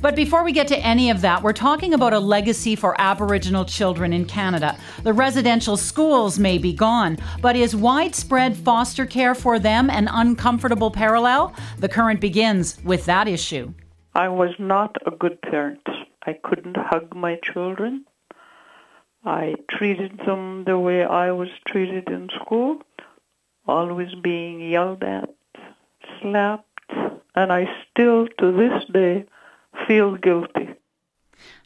But before we get to any of that, we're talking about a legacy for Aboriginal children in Canada. The residential schools may be gone, but is widespread foster care for them an uncomfortable parallel? The Current begins with that issue. I was not a good parent. I couldn't hug my children. I treated them the way I was treated in school, always being yelled at, slapped, and I still, to this day, feel guilty.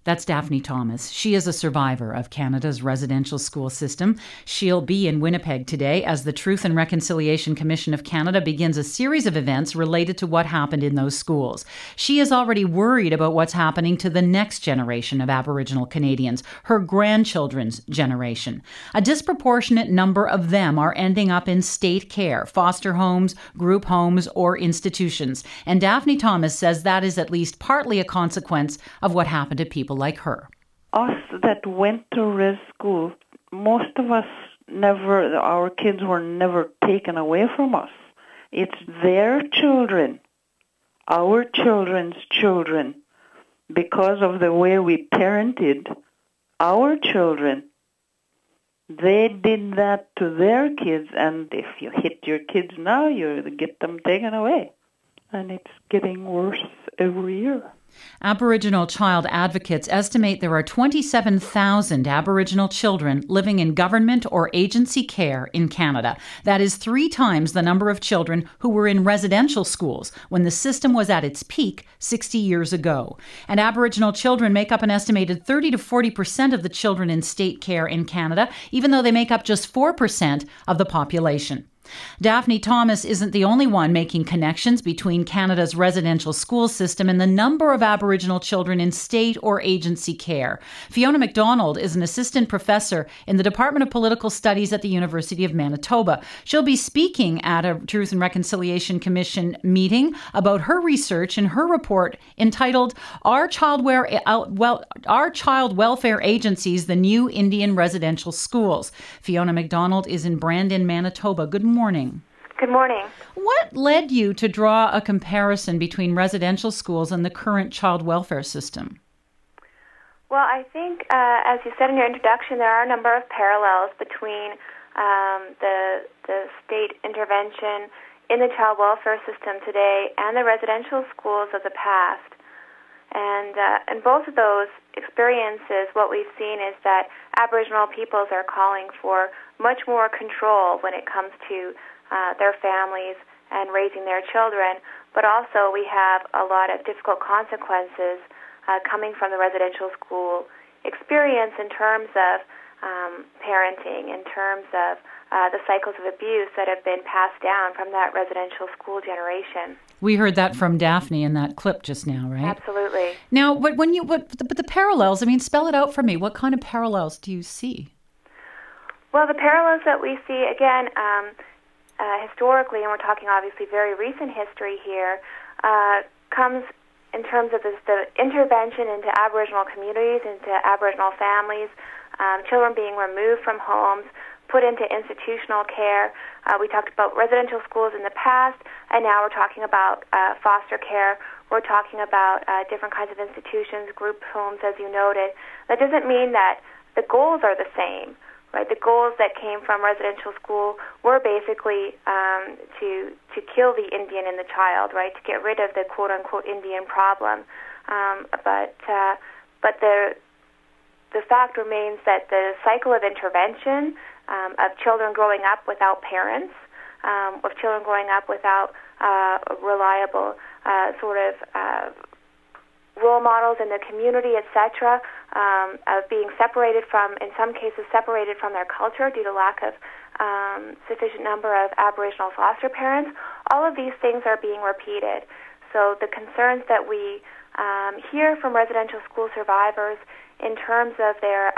That's Daphne Thomas. She is a survivor of Canada's residential school system. She'll be in Winnipeg today as the Truth and Reconciliation Commission of Canada begins a series of events related to what happened in those schools. She is already worried about what's happening to the next generation of Aboriginal Canadians, her grandchildren's generation. A disproportionate number of them are ending up in state care, foster homes, group homes, or institutions. And Daphne Thomas says that is at least partly a consequence of what happened to people like her. Us that went to res school, most of us our kids were never taken away from us. It's their children, our children's children, because of the way we parented our children. They did that to their kids, and if you hit your kids now, you get them taken away. And it's getting worse every year. Aboriginal child advocates estimate there are 27,000 Aboriginal children living in government or agency care in Canada. That is 3 times the number of children who were in residential schools when the system was at its peak 60 years ago. And Aboriginal children make up an estimated 30 to 40% of the children in state care in Canada, even though they make up just 4% of the population. Daphne Thomas isn't the only one making connections between Canada's residential school system and the number of Aboriginal children in state or agency care. Fiona MacDonald is an assistant professor in the Department of Political Studies at the University of Manitoba. She'll be speaking at a Truth and Reconciliation Commission meeting about her research in her report entitled Are Child Welfare Agencies the New Indian Residential Schools? Fiona MacDonald is in Brandon, Manitoba. Good morning. Good morning. What led you to draw a comparison between residential schools and the current child welfare system? Well, I think, as you said in your introduction, there are a number of parallels between the state intervention in the child welfare system today and the residential schools of the past. And both of those experiences, what we've seen is that Aboriginal peoples are calling for much more control when it comes to their families and raising their children, but also we have a lot of difficult consequences coming from the residential school experience in terms of parenting, in terms of the cycles of abuse that have been passed down from that residential school generation. We heard that from Daphne in that clip just now, right? Absolutely. Now, but the parallels, I mean, spell it out for me. What kind of parallels do you see? Well, the parallels that we see, again, historically, and we're talking obviously very recent history here, comes in terms of the intervention into Aboriginal communities, into Aboriginal families, children being removed from homes, put into institutional care. We talked about residential schools in the past, and now we're talking about foster care. We're talking about different kinds of institutions, group homes, as you noted. That doesn't mean that the goals are the same, right? The goals that came from residential school were basically to kill the Indian in the child, right? To get rid of the quote-unquote Indian problem. But the fact remains that the cycle of intervention of children growing up without parents, of children growing up without reliable role models in the community, etc., of being separated from, in some cases, separated from their culture due to lack of sufficient number of Aboriginal foster parents. All of these things are being repeated. So the concerns that we hear from residential school survivors in terms of their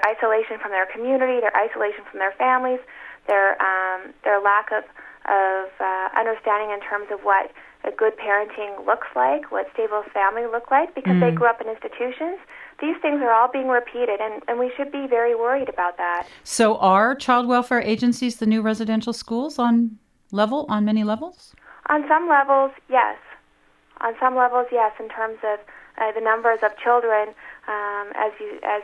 isolation from their community, their isolation from their families, their lack of understanding in terms of what a good parenting looks like, what stable family look like, because they grew up in institutions. These things are all being repeated, and we should be very worried about that. So are child welfare agencies the new residential schools on many levels? On some levels, yes. on some levels, yes, in terms of the numbers of children, as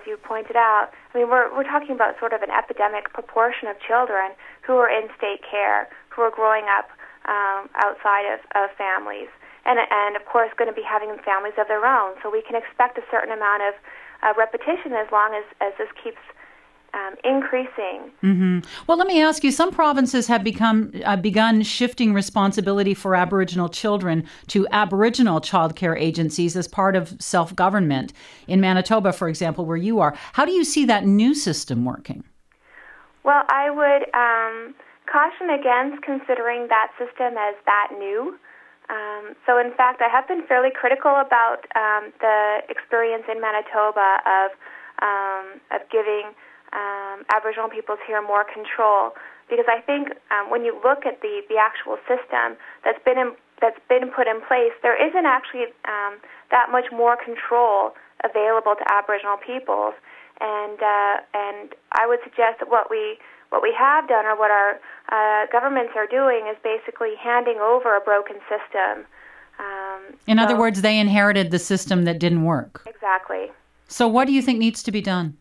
you pointed out. I mean, we're talking about sort of an epidemic proportion of children who are in state care, who are growing up outside of families, and of course going to be having families of their own. So we can expect a certain amount of repetition as long as this keeps increasing. Mm-hmm. Well, let me ask you, some provinces have begun shifting responsibility for Aboriginal children to Aboriginal childcare agencies as part of self-government. In Manitoba, for example, where you are, how do you see that new system working? Well, I would caution against considering that system as that new. So, in fact, I have been fairly critical about the experience in Manitoba of giving Aboriginal peoples here more control, because I think when you look at the actual system that's been put in place, there isn't actually that much more control available to Aboriginal peoples, and I would suggest that what we have done, or what our governments are doing, is basically handing over a broken system. In other words, they inherited the system that didn't work. Exactly. So what do you think needs to be done?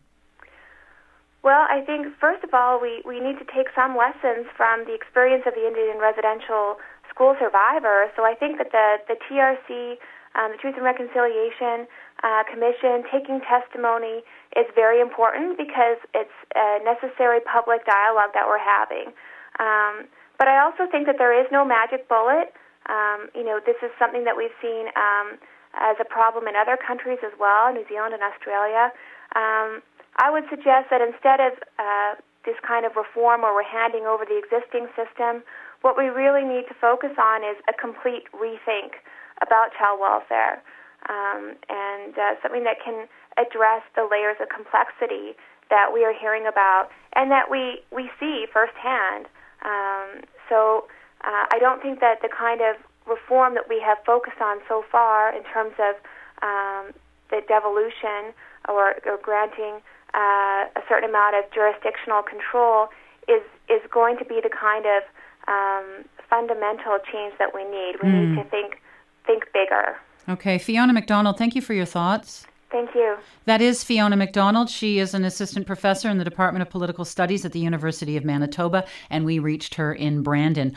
Well, I think, first of all, we need to take some lessons from the experience of the Indian residential school survivors. So I think that the TRC, the Truth and Reconciliation Commission, taking testimony is very important, because it's a necessary public dialogue that we're having. But I also think that there is no magic bullet. This is something that we've seen as a problem in other countries as well, New Zealand and Australia. I would suggest that instead of this kind of reform where we're handing over the existing system, what we really need to focus on is a complete rethink about child welfare, and something that can address the layers of complexity that we are hearing about and that we see firsthand. So I don't think that the kind of reform that we have focused on so far in terms of the devolution or granting a certain amount of jurisdictional control is going to be the kind of fundamental change that we need. We need to think bigger. Okay, Fiona MacDonald, thank you for your thoughts. Thank you. That is Fiona MacDonald. She is an assistant professor in the Department of Political Studies at the University of Manitoba, and we reached her in Brandon.